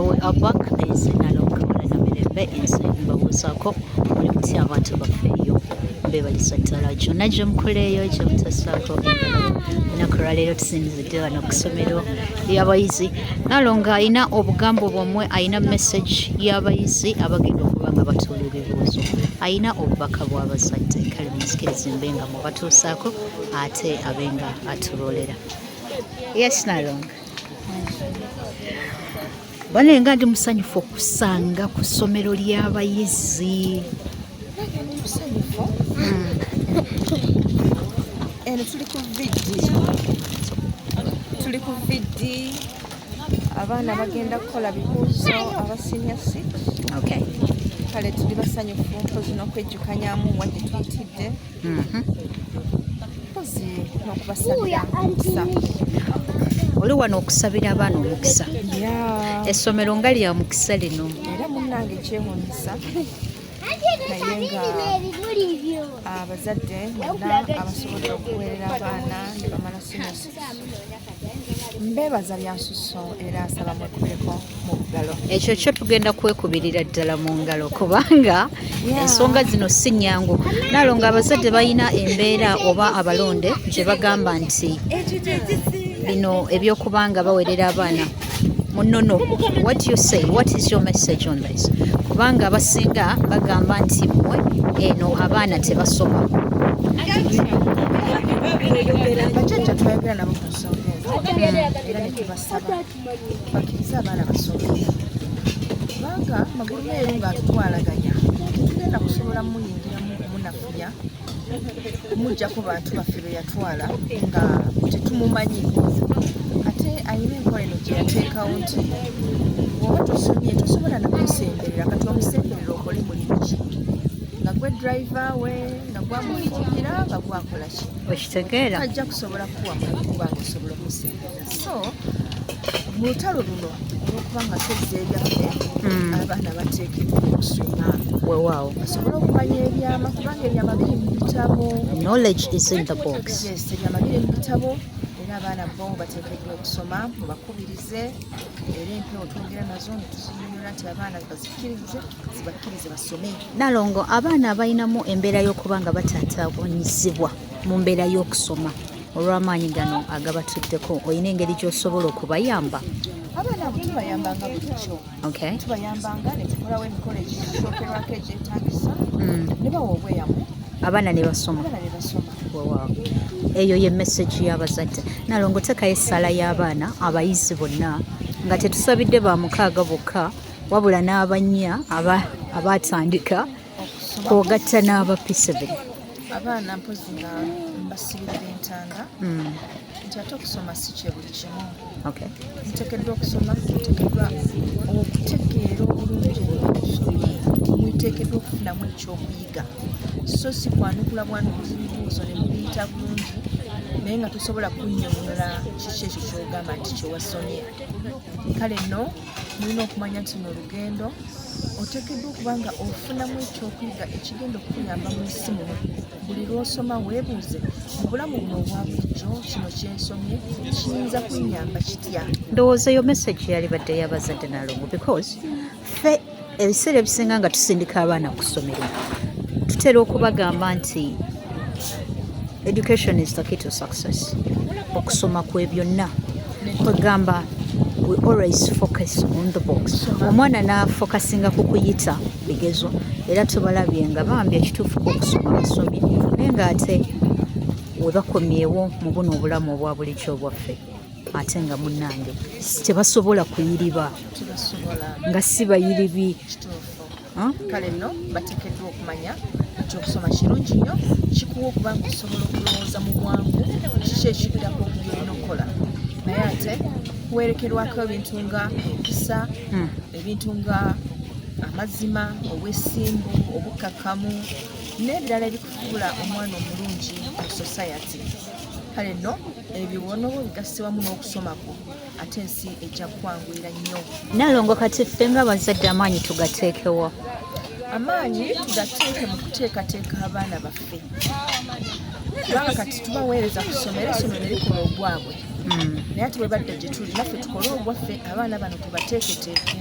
we abak ensi nalonga wala namirembe ensi mbabuuzaako oli mutya abantu baffeeyo beebalisa ddala kyonna gye mukoleeyo gye mutasaako engalo ennaku lwaleero tusinzidde wano ku ssomero ly'abayizi nalonga alina obugambo bwomwe alina message y'abayizi abagenda okuba nga batuula ebibuuzo alina obubaka bw'abazadde kale musikirize mbe nga mubatuusaako ate abenga atuloolera. Yes nalonga bane nga ndi musanyufu okusanga ku ssomero ly'abayizi. Eno tuli ku vidi abaana bagenda kukola bibuuzo aba senior 6. Okay. Kale tuli basanyufu mpozi n'okwejjukanyamu wa gye tuyitidde mpozi n'okubasabira omukisa. Oli wano okusabira abaana omukisa. Essomero nga lya mukisa lino. Era munnange kyewuunyisa naye nga abazadde bonna abasobola okuweerera abaana ne bamala senior 6 mbeebaza byansusso era asaba mwekubireko mu ngalo. Ekyo kyo tugenda kwekubirira ddala mu ngalo kubanga ensonga zino si nnyangu. Nalonga abazadde balina embeera oba abalonde gye bagamba nti bino ebyokubanga baweerera abaana munono. What do you say? What is your message on this? Kubanga abasinga bagamba nti mmwe eno abaana tebasoma. Bajjajja twayogera nabo ku nsonga era ne tubasaba bakkirize abaana basome kubanga magulu meeru ng'atutwalaganya tetugenda kusobola muyingiramu munafuya kumuggyako bantu baffe be yatwala nga tetumumanyi ate ayina enkola eno gye yateekawo nti oba tosomye tosobola nakwesemberera kati omusemberera okole mulimu ki nga gwe driver we nga gwamufumbira nga gwakola ki Okitegeera? Tajja kusobola kuwa kubanga osobola okusemberera. So mu lutalo luno olw'okuba nga tuzza ebyaffe abaana bateekeddwa okusoma Weewaawo. basobole okumanya ebyama kubanga ebyama biri mu bitabo. Knowledge is in the books. Yes, ebyama biri mu bitabo era abaana bo bateekeddwa okusoma mubakubirize era empewo twongera nazo ne tuzinyonyola nti abaana zibakkirize basome. Nalongo abaana abalinamu embeera y'okuba nga bataataaganyizibwa mu mbeera y'okusoma olw'amaanyi gano agabatuddeko olina engeri gy'osobola okubayamba? Abaana abo tubayambanga bulikyo. Okay. Tubayambanga ne tukolawo emikolo egikyokerwako egyetagisa ne bawa obweyamu abaana ne basoma. abaana ne basoma. Wow. Eyo ye message y'abazadde. Nalongo tekayo essala y'abaana abayizi bonna nga tetusabidde ba mukaaga bokka wabula n'abannya abatandika kwogatta n'aba P7. Abaana mpozi nga mbasibirira entanda nti ate okusoma si kye buli kimu. Okay. Muteekeddwa okusoma, muteekeddwa okutegeera obulungi ebyokusomye, muteekeddwa okufunamu ekyokuyiga so si kwanukula bwanukuza ebibuuzo ne mubiyita bulungi naye nga tosobola kunnyonnyola kiki ekyo ky'ogamba nti kyewasomye. Kale nno mulina okumanya nti no olugendo oteekeddwa okuba nga ofunamu ekyokuyiga ekigenda okukuyamba mu nsi muno. Buli lw'osoma weebuuze mu bulamu buno obwa bulijjo kino kyensomye kiyinza kunnyamba kitya. Ndowooza eyo message yalibadde y'abazadde Nalongo because ffe ebiseera ebisinga nga tusindika abaana ku ssomero tutera okubagamba nti education is the key to success. Okusoma kwe byonna kwegamba we always focus on the books. Omwana n'afokasinga ku kuyita bigezo era tubalabye nga bambi ekituufu k'okusoma basomye naye ng'ate we bakomyewo mu buno obulamu obwa bulijjo bwaffe ate nga munnange tebasobola kuyiriba nga si bayiribi. Kale nno bateekeddwa okumanya nti okusoma kirungi nnyo kikuwa okuba nga osobola okulowooza mu bwangu kiki ekibirako byolina okukola naye ate kuwerekerwako ebintu nga empisa ebintu nga amazima obwesimbu obukkakkamu n'eddala ebikufuula omwana omulungi mu society. Kale nno ebyo bwonoba bigasibwamu n'okusomako ate ensi ejja kwanguyira nnyo. Nalongo kati ffe ng'abazadde amaanyi tugateekewa? Amaanyi tugateeke mu kuteekateeka abaana baffe kubanga kati tubaweereza ku ssomero, essomero likola ogwabwe naye naye ate bwe badda gye tuli naffe tukole obwaffe abaana bano tubateeketeeke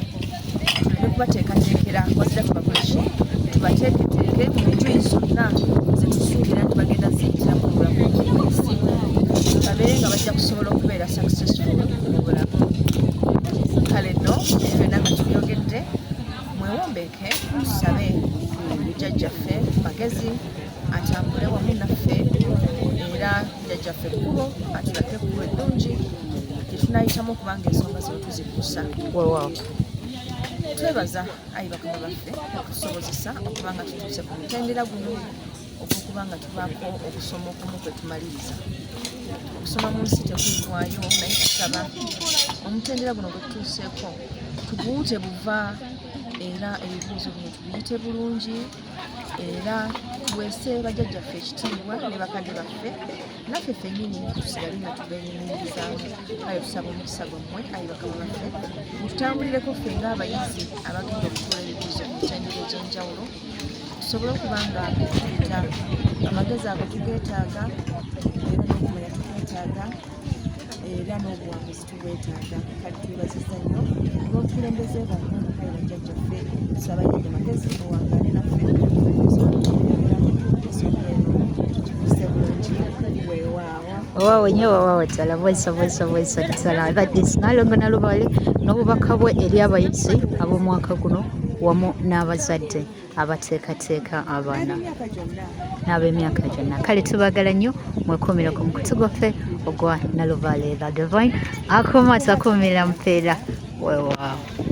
tuleme kubateekateekera wazira tubakoleki tubateeketeeke mu njuyi zonna ze tusuubira nti bagenda ziyitira mu bulamu bw'ensi babeere nga bajja kusobola okubeera successful mu bulamu. Kale nno byonna nga tubyogedde mwewombeeke tusabe jjajjaffe magezi atambule wamu naffe era jjajjaffe kkubo atulake kkubo eddungi tetunayitamu okubanga ensonga zino tuzikuusa. Twebaza ayi bakama baffe okutusobozesa okubanga tutuuse ku mutendera guno okuba nga tubaako okusoma okumu kwe tumaliriza. Okusoma mu nsi tekuyiwaayo naye tusaba omutendera guno gwe tutuuseeko tuguwute buva era ebibuuzo bino tubiyite bulungi era tuweese bajjajjaffe ekitiibwa ne bakadde baffe naffe ffennyini tusigale nga tubeenyumirizaamu. Kale tusaba omukisa gwammwe ayi bakama baffe mututambulireko ffe ng'abayizi abagenda okukola ebibuuzo ku mitendera egy'enjawulo tusobole okuba nga tuyita amagezi ago tugeetaaga era n'okumanya tugeetaaga era n'obuwanguzi tubwetaaga. Kale twebaziza nnyo n'obukulembeze bwammwe ayi bajjajjaffe tusaba yedde magezi muwangaale naffe waawo nnyo waawo ddala bwesa ddala. That is Nalongo Nalubale n'obubaka bwe eri abayizi ab'omwaka guno wamu n'abazadde abateekateeka abaana n'ab'emyaka gyonna. Kale tubagala nnyo mwekumire ku mukutu gwaffe ogwa Nalubale the Divine akoma takumira mpeera weewaawo.